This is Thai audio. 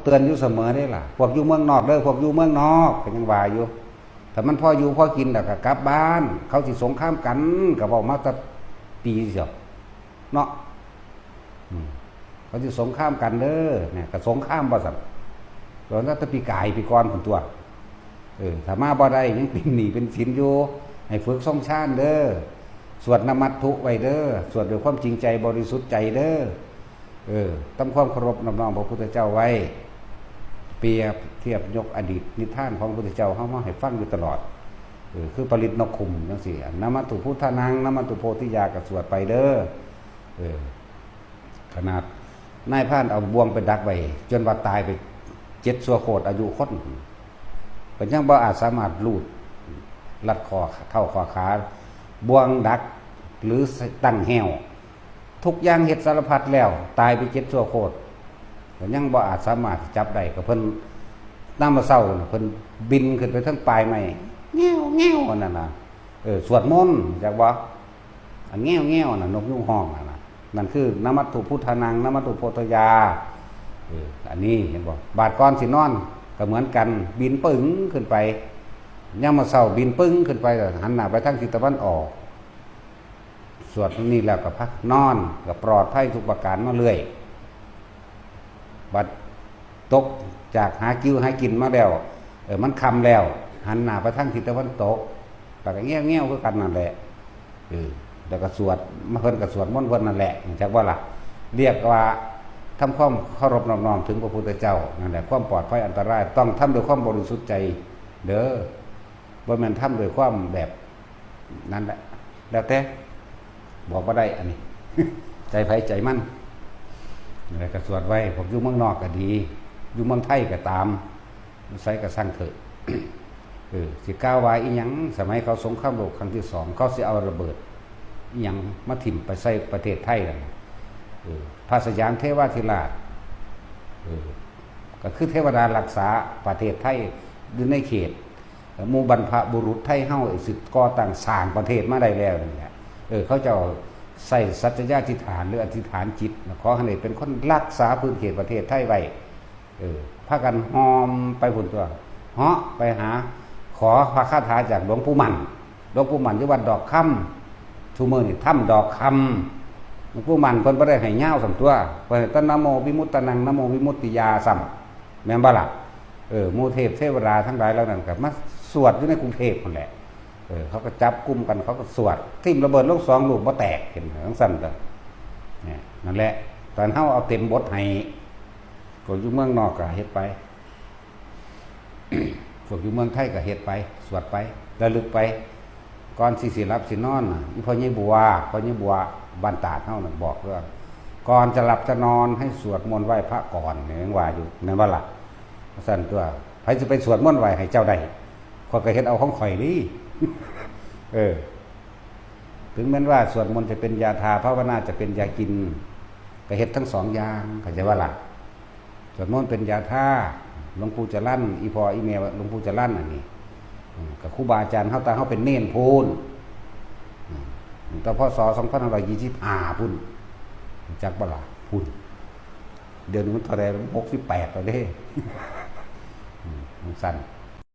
เตือนอยู่เสมอได้ล่ะพวกอยู่เมืองนอกเด้อพวกอยู่เมืองนอกก็ยังว่าอยู่แต่มันพออยู่พอกินแล้วก็กลับบ้านเขาสิสงครามกันก็เว้ามาแต่ปีเสียวเนาะเขาสิสงครามกันเด้อเนี่ยก็สงครามบ่ซั่นตอนนั้นตะปีกายปีก่อนพุ่นตัวถ้ามาบ่ได้ยังเป็นหนี้เป็นสินอยู่ให้ฝึกทรงชาติเด้อสวดนมัตถุไว้เด้อสวดด้วยความจริงใจบริสุทธิ์ใจเด้อทำความเคารพน้อมน้อมพระพุทธเจ้าไว้เปรียบเทียบยกอดีตนิทานของพระพุทธเจ้าเฮามาให้ฟังอยู่ตลอดคือปริตนกขุมจังซี่นมัตถุพุทธานังนมัตถุโพธิยาก็สวดไปเด้อขนาดนายพรานเอาบ่วงไปดักไว้จนว่าตายไป7ชั่วโคตรอายุคนก็ยังบ่อาจสามารถลูดลัดคอเท่าคอขาบ่วงดักหรือตั้งแหวทุกอย่างเฮ็ดสารพัดแล้วตายไป7ชั่วโคตรก็ยังบ่อาจสามารถจับได้ก็เพิ่นนำมาเศร้าเพิ่นบินขึ้นไปทั้งปลายไม้แง่วแง่วนั่นน่ะสวดมนต์จักบ่อันแง่วแง่วน่ะนกยูงห้องน่ะนั่นคือนมัตถุพุทธานังนมัตถุโพธิยาอันนี้เห็นบ่บาดก่อนสินอนก็เหมือนกันบินปึ้งขึ้นไปยามมื้อเช้าบินปึ้งขึ้นไปหันหน้าไปทางทิศตะวันออกสวดนี้แล้วก็พักนอนก็ปลอดภัยทุกประการมาเรื่อยบัดตกจากหากิ้วหากินมาแล้วมันค่ำแล้วหันหน้าไปทางทิศตะวันตกแล้วก็แง่วๆคือกันนั่นแหละแล้วก็สวดมาเพิ่นก็สวดมนต์เพิ่นนั่นแหละจักว่าล่ะเรียกว่าทำความเคารพน้อมถึงพระพุทธเจ้านั่นแหละความปลอดภัยอันตรายต้องทำด้วยความบริสุทธิ์ใจเด้อบ่แม่นทำด้วยความแบบนั้นแหละแล้วแต่บอกว่าได้อันนี้ ใจไผใจมันอะไรก็สวดไว้ผมอยู่เมืองนอกก็ดีอยู่เมืองไทยก็ตามใส่ก็สร้างเถอะสิก้าวไว้อีหยังสมัยเขาสงครามโลกครั้งที่2เขาสิเอาระเบิดอีหยังมาถิ่มไปใส่ประเทศไทยนั่นพระสยามเทวทิราชก็คือเทวดารักษาประเทศไทยอยู่ในเขตหมู่บรรพบุรุษไทยเฮาสิก่อตั้งสร้างประเทศมาได้แล้วนี่แหละเขาเจ้าใส่สัจญาธิษฐานหรืออธิษฐานจิตขอให้ได้เป็นคนรักษาพื้นเขตประเทศไทยไว้พากันหอมไปพุ่นตัวเหาะไปหาขอพระคาถาจากหลวงปู่มั่นอยู่วัดดอกคำชูมือนี่ถ้ำดอกคำหลวงปู่มั่นเพิ่นบ่ได้ให้ย่าวสำตัวเพิ่นตนะโมวิมุตตนังนะโมวิมุตติยาซ้ำแม่นบ่ล่ะหมู่เทพเทวดาทั้งหลายเหล่านั้นก็มาสวดอยู่ในกรุงเทพนั่นแหละเขาก็จับกุมกันเขาก็สวดทิ่มระเบิดลูก2ลูกบ่แตกเห็นทั้งสั่นก็เนี่ยนั่นแหละตอนเฮาเอาเต็มบทให้พวกอยู่เมืองนอกก็เฮ็ดไป พวกอยู่เมืองไทยก็เฮ็ดไปสวดไประลึกไปก่อนสิหลับสินอนอีพ่อใหญ่บัวบ้านตาดเฮานั่นบอกว่าก่อนจะหลับจะนอนให้สวดมนต์ไหว้พระก่อนเนี่ยว่าอยู่แม่นบ่ล่ะสั่นตัวไผสิไปสวดมนต์ไหว้ให้เจ้าได้ข้อยก็เฮ็ดเอาของข่อยนี่ ถึงแม้ว่าสวดมนต์จะเป็นยาทาภาวนาจะเป็นยากินก็เฮ็ดทั้ง2อย่างเข้าใจว่าล่ะสวดมนต์เป็นยาทาหลวงปู่จรัญอีพ่ออีแม่หลวงปู่จรัญอันนี้กับครูบาอาจารย์เฮาตาเฮาเป็นเน้นพูนแต่พศ2525พุ่นจักบ่ล่ะพุ่นเดือนนี้มันเท่าใด68แล้วเด้สั่น